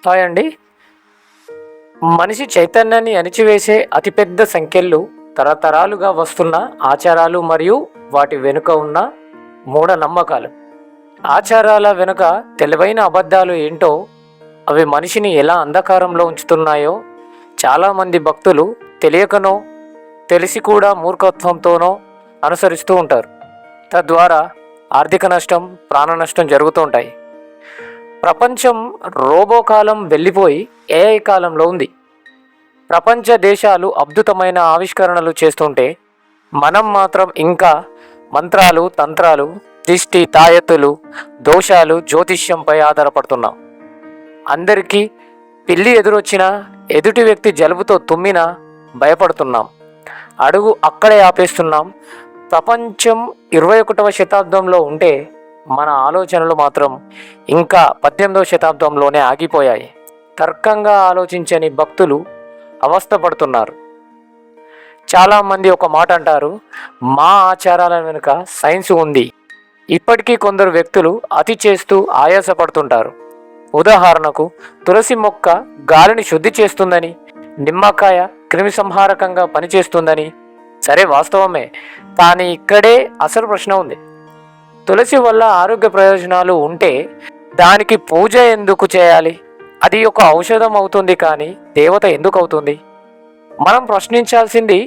Hi అండి. మనిషి చైతన్యాన్ని అణిచివేసే అతిపెద్ద సంఖ్యలు తరతరాలుగా వస్తున్న ఆచారాలు మరియు వాటి వెనుక ఉన్న మూఢనమ్మకాలు. ఆచారాల వెనుక తెలివైన అబద్ధాలు ఏంటో, అవి మనిషిని ఎలా అంధకారంలో ఉంచుతున్నాయో చాలామంది భక్తులు తెలియకనో తెలిసి కూడా మూర్ఖత్వంతోనో అనుసరిస్తూ ఉంటారు. తద్వారా ఆర్థిక నష్టం, ప్రాణ నష్టం జరుగుతూ ఉంటాయి. ప్రపంచం రోబో కాలం వెళ్ళిపోయి ఏఐ కాలంలో ఉంది. ప్రపంచ దేశాలు అద్భుతమైన ఆవిష్కరణలు చేస్తుంటే మనం మాత్రం ఇంకా మంత్రాలు, తంత్రాలు, దిష్టి, తాయెత్తులు, దోషాలు, జ్యోతిష్యంపై ఆధారపడుతున్నాం. అందరికీ పిల్లి ఎదురొచ్చినా, ఎదుటి వ్యక్తి జలుబుతో తుమ్మినా భయపడుతున్నాం. అడుగు అక్కడే ఆపేస్తున్నాం. ప్రపంచం 21వ శతాబ్దంలో ఉంటే మన ఆలోచనలు మాత్రం ఇంకా 18వ శతాబ్దంలోనే ఆగిపోయాయి. తర్కంగా ఆలోచించని భక్తులు అవస్థపడుతున్నారు. చాలామంది ఒక మాట అంటారు, మా ఆచారాల వెనుక సైన్స్ ఉంది. ఇప్పటికీ కొందరు వ్యక్తులు అతి చేస్తూ ఆయాసపడుతుంటారు. ఉదాహరణకు, తులసి మొక్క గాలిని శుద్ధి చేస్తుందని, నిమ్మకాయ క్రిమి సంహారకంగా పనిచేస్తుందని. సరే, వాస్తవమే. కానీ ఇక్కడే అసలు ప్రశ్న ఉంది. తులసి వల్ల ఆరోగ్య ప్రయోజనాలు ఉంటే దానికి పూజ ఎందుకు చేయాలి? అది ఒక ఔషధం అవుతుంది కానీ దేవత ఎందుకు అవుతుంది? మనం ప్రశ్నించాల్సింది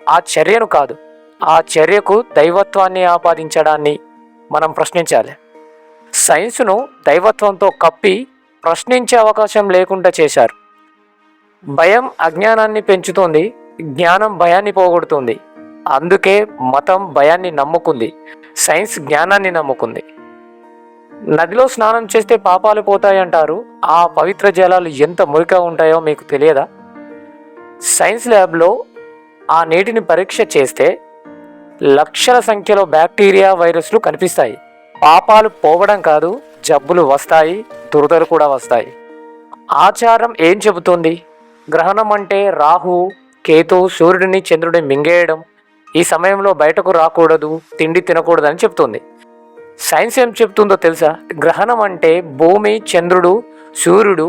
ఆ చర్యను కాదు, ఆ చర్యకు దైవత్వాన్ని ఆపాదించడాన్ని మనం ప్రశ్నించాలి. సైన్స్ను దైవత్వంతో కప్పి ప్రశ్నించే అవకాశం లేకుండా చేశారు. భయం అజ్ఞానాన్ని పెంచుతుంది, జ్ఞానం భయాన్ని పోగొడుతుంది. అందుకే మతం భయాన్ని నమ్ముకుంది, సైన్స్ జ్ఞానాన్ని నమ్ముకుంది. నదిలో స్నానం చేస్తే పాపాలు పోతాయంటారు. ఆ పవిత్ర జలాలు ఎంత మురికిగా ఉంటాయో మీకు తెలియదా? సైన్స్ ల్యాబ్లో ఆ నీటిని పరీక్ష చేస్తే లక్షల సంఖ్యలో బ్యాక్టీరియా, వైరస్లు కనిపిస్తాయి. పాపాలు పోవడం కాదు, జబ్బులు వస్తాయి, దురదలు కూడా వస్తాయి. ఆచారం ఏం చెబుతుంది? గ్రహణం అంటే రాహు, కేతు సూర్యుడిని, చంద్రుడిని మింగేయడం, ఈ సమయంలో బయటకు రాకూడదు, తిండి తినకూడదు అని చెప్తుంది. సైన్స్ ఏం చెప్తుందో తెలుసా? గ్రహణం అంటే భూమి, చంద్రుడు, సూర్యుడు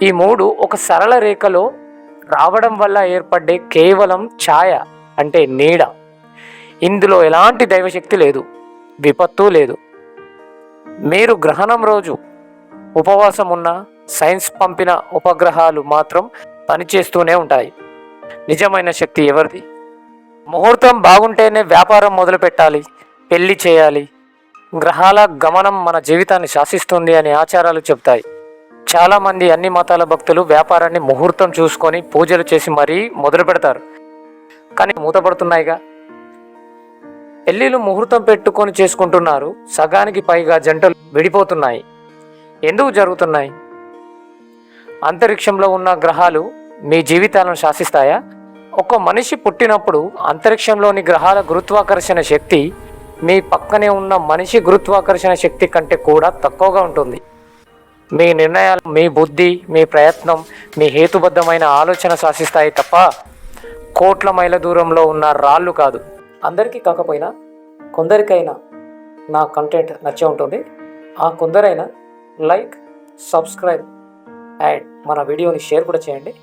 ఈ మూడు ఒక సరళ రేఖలో రావడం వల్ల ఏర్పడే కేవలం ఛాయ, అంటే నీడ. ఇందులో ఎలాంటి దైవశక్తి లేదు, విపత్తు లేదు. మీరు గ్రహణం రోజు ఉపవాసం ఉన్న సైన్స్ పంపిన ఉపగ్రహాలు మాత్రం పనిచేస్తూనే ఉంటాయి. నిజమైన శక్తి ఎవరిది? ముహూర్తం బాగుంటేనే వ్యాపారం మొదలు పెట్టాలి, పెళ్లి చేయాలి. గ్రహాల గమనం మన జీవితాన్ని శాసిస్తుంది అని ఆచారాలు చెప్తాయి. చాలామంది అన్ని మతాల భక్తులు వ్యాపారాన్ని ముహూర్తం చూసుకొని పూజలు చేసి మరీ మొదలు పెడతారు. కానీ మూతపడుతున్నాయిగా. పెళ్ళిళ్ళు ముహూర్తం పెట్టుకొని చేసుకుంటున్నారు, సగానికి పైగా జంటలు విడిపోతున్నాయి. ఎందుకు జరుగుతున్నాయి? అంతరిక్షంలో ఉన్న గ్రహాలు మీ జీవితాలను శాసిస్తాయా? ఒక మనిషి పుట్టినప్పుడు అంతరిక్షంలోని గ్రహాల గురుత్వాకర్షణ శక్తి మీ పక్కనే ఉన్న మనిషి గురుత్వాకర్షణ శక్తి కంటే కూడా తక్కువగా ఉంటుంది. మీ నిర్ణయాలు, మీ బుద్ధి, మీ ప్రయత్నం, మీ హేతుబద్ధమైన ఆలోచన శాసిస్తాయి తప్ప కోట్ల మైళ్ళ దూరంలో ఉన్న రాళ్ళు కాదు. అందరికీ కాకపోయినా కొందరికైనా నా కంటెంట్ నచ్చే ఉంటుంది. ఆ కొందరైనా లైక్, సబ్స్క్రైబ్ అండ్ మన వీడియోని షేర్ కూడా చేయండి.